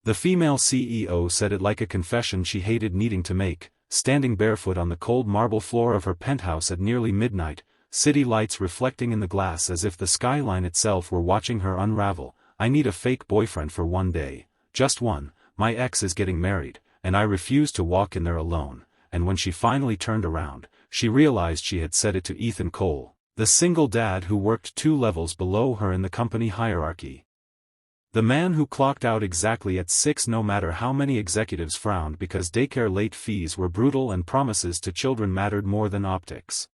The female CEO said it like a confession she hated needing to make, standing barefoot on the cold marble floor of her penthouse at nearly midnight, city lights reflecting in the glass as if the skyline itself were watching her unravel. I need a fake boyfriend for one day, just one. My ex is getting married, and I refuse to walk in there alone. And when she finally turned around, she realized she had said it to Ethan Cole, the single dad who worked 2 levels below her in the company hierarchy. The man who clocked out exactly at 6 no matter how many executives frowned because daycare late fees were brutal and promises to children mattered more than optics.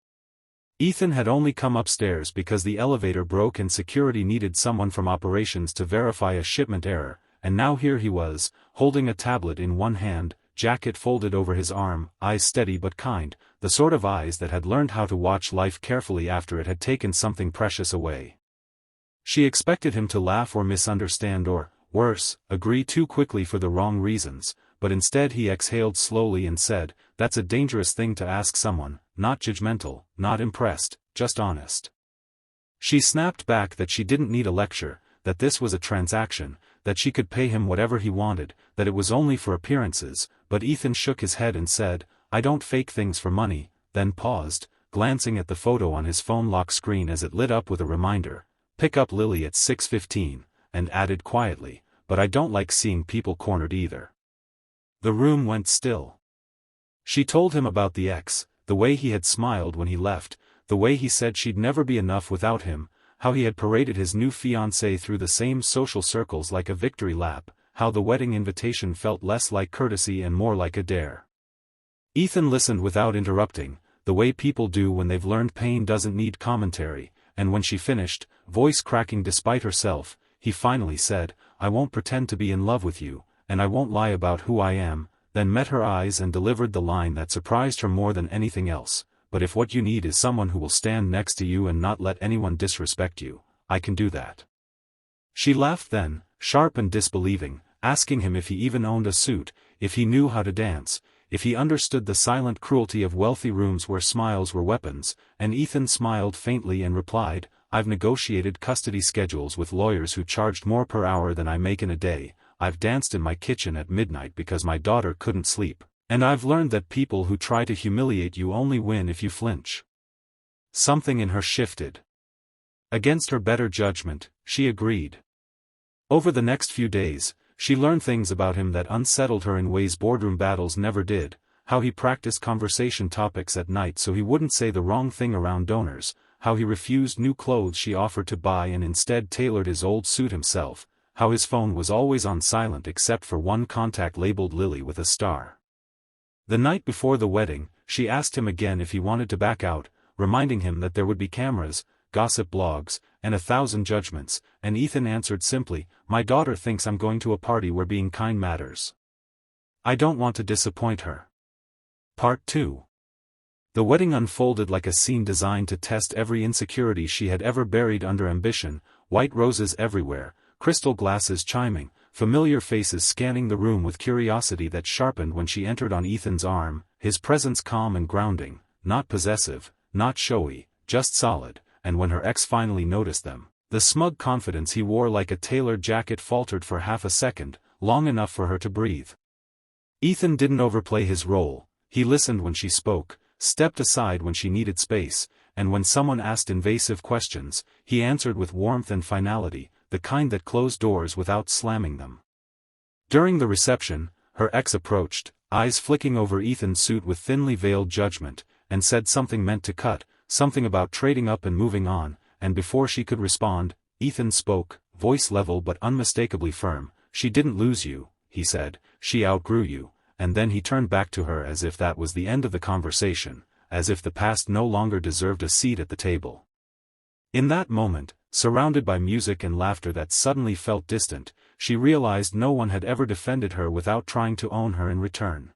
Ethan had only come upstairs because the elevator broke and security needed someone from operations to verify a shipment error, and now here he was, holding a tablet in one hand, jacket folded over his arm, eyes steady but kind, the sort of eyes that had learned how to watch life carefully after it had taken something precious away. She expected him to laugh or misunderstand or, worse, agree too quickly for the wrong reasons, but instead he exhaled slowly and said, "That's a dangerous thing to ask someone, not judgmental, not impressed, just honest." She snapped back that she didn't need a lecture, that this was a transaction, that she could pay him whatever he wanted, that it was only for appearances, but Ethan shook his head and said, "I don't fake things for money," then paused, glancing at the photo on his phone lock screen as it lit up with a reminder, "Pick up Lily at 6:15, and added quietly, "But I don't like seeing people cornered either." The room went still. She told him about the ex, the way he had smiled when he left, the way he said she'd never be enough without him, how he had paraded his new fiancée through the same social circles like a victory lap, how the wedding invitation felt less like courtesy and more like a dare. Ethan listened without interrupting, the way people do when they've learned pain doesn't need commentary, and when she finished, voice cracking despite herself, he finally said, "I won't pretend to be in love with you, and I won't lie about who I am," then met her eyes and delivered the line that surprised her more than anything else, "But if what you need is someone who will stand next to you and not let anyone disrespect you, I can do that." She laughed then, sharp and disbelieving, asking him if he even owned a suit, if he knew how to dance, if he understood the silent cruelty of wealthy rooms where smiles were weapons, and Ethan smiled faintly and replied, "I've negotiated custody schedules with lawyers who charged more per hour than I make in a day, I've danced in my kitchen at midnight because my daughter couldn't sleep, and I've learned that people who try to humiliate you only win if you flinch." Something in her shifted. Against her better judgment, she agreed. Over the next few days, she learned things about him that unsettled her in ways boardroom battles never did, how he practiced conversation topics at night so he wouldn't say the wrong thing around donors, how he refused new clothes she offered to buy and instead tailored his old suit himself, how his phone was always on silent except for one contact labeled Lily with a star. The night before the wedding, she asked him again if he wanted to back out, reminding him that there would be cameras, gossip blogs, and 1,000 judgments, and Ethan answered simply, "My daughter thinks I'm going to a party where being kind matters. I don't want to disappoint her." Part 2. The wedding unfolded like a scene designed to test every insecurity she had ever buried under ambition, white roses everywhere, crystal glasses chiming, familiar faces scanning the room with curiosity that sharpened when she entered on Ethan's arm, his presence calm and grounding, not possessive, not showy, just solid, and when her ex finally noticed them, the smug confidence he wore like a tailored jacket faltered for half a second, long enough for her to breathe. Ethan didn't overplay his role, he listened when she spoke, stepped aside when she needed space, and when someone asked invasive questions, he answered with warmth and finality, the kind that closed doors without slamming them. During the reception, her ex approached, eyes flicking over Ethan's suit with thinly veiled judgment, and said something meant to cut, something about trading up and moving on, and before she could respond, Ethan spoke, voice level but unmistakably firm, "She didn't lose you," he said, "she outgrew you," and then he turned back to her as if that was the end of the conversation, as if the past no longer deserved a seat at the table. In that moment, surrounded by music and laughter that suddenly felt distant, she realized no one had ever defended her without trying to own her in return.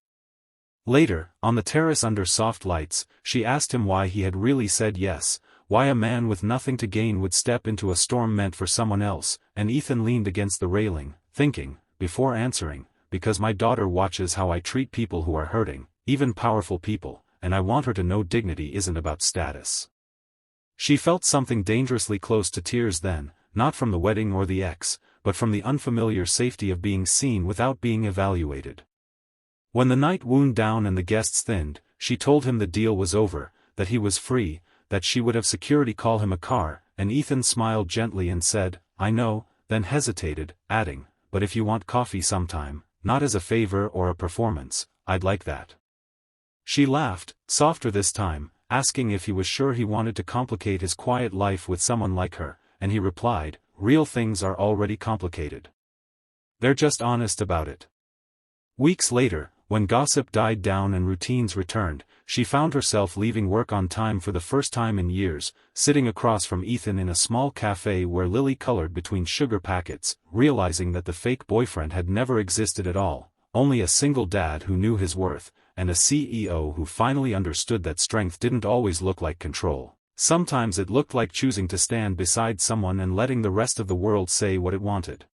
Later, on the terrace under soft lights, she asked him why he had really said yes, why a man with nothing to gain would step into a storm meant for someone else, and Ethan leaned against the railing, thinking, before answering, "Because my daughter watches how I treat people who are hurting, even powerful people, and I want her to know dignity isn't about status." She felt something dangerously close to tears then, not from the wedding or the ex, but from the unfamiliar safety of being seen without being evaluated. When the night wound down and the guests thinned, she told him the deal was over, that he was free, that she would have security call him a car, and Ethan smiled gently and said, "I know," then hesitated, adding, "But if you want coffee sometime, not as a favor or a performance, I'd like that." She laughed, softer this time, asking if he was sure he wanted to complicate his quiet life with someone like her, and he replied, "Real things are already complicated. They're just honest about it." Weeks later, when gossip died down and routines returned, she found herself leaving work on time for the first time in years, sitting across from Ethan in a small cafe where Lily colored between sugar packets, realizing that the fake boyfriend had never existed at all, only a single dad who knew his worth, and a CEO who finally understood that strength didn't always look like control. Sometimes it looked like choosing to stand beside someone and letting the rest of the world say what it wanted.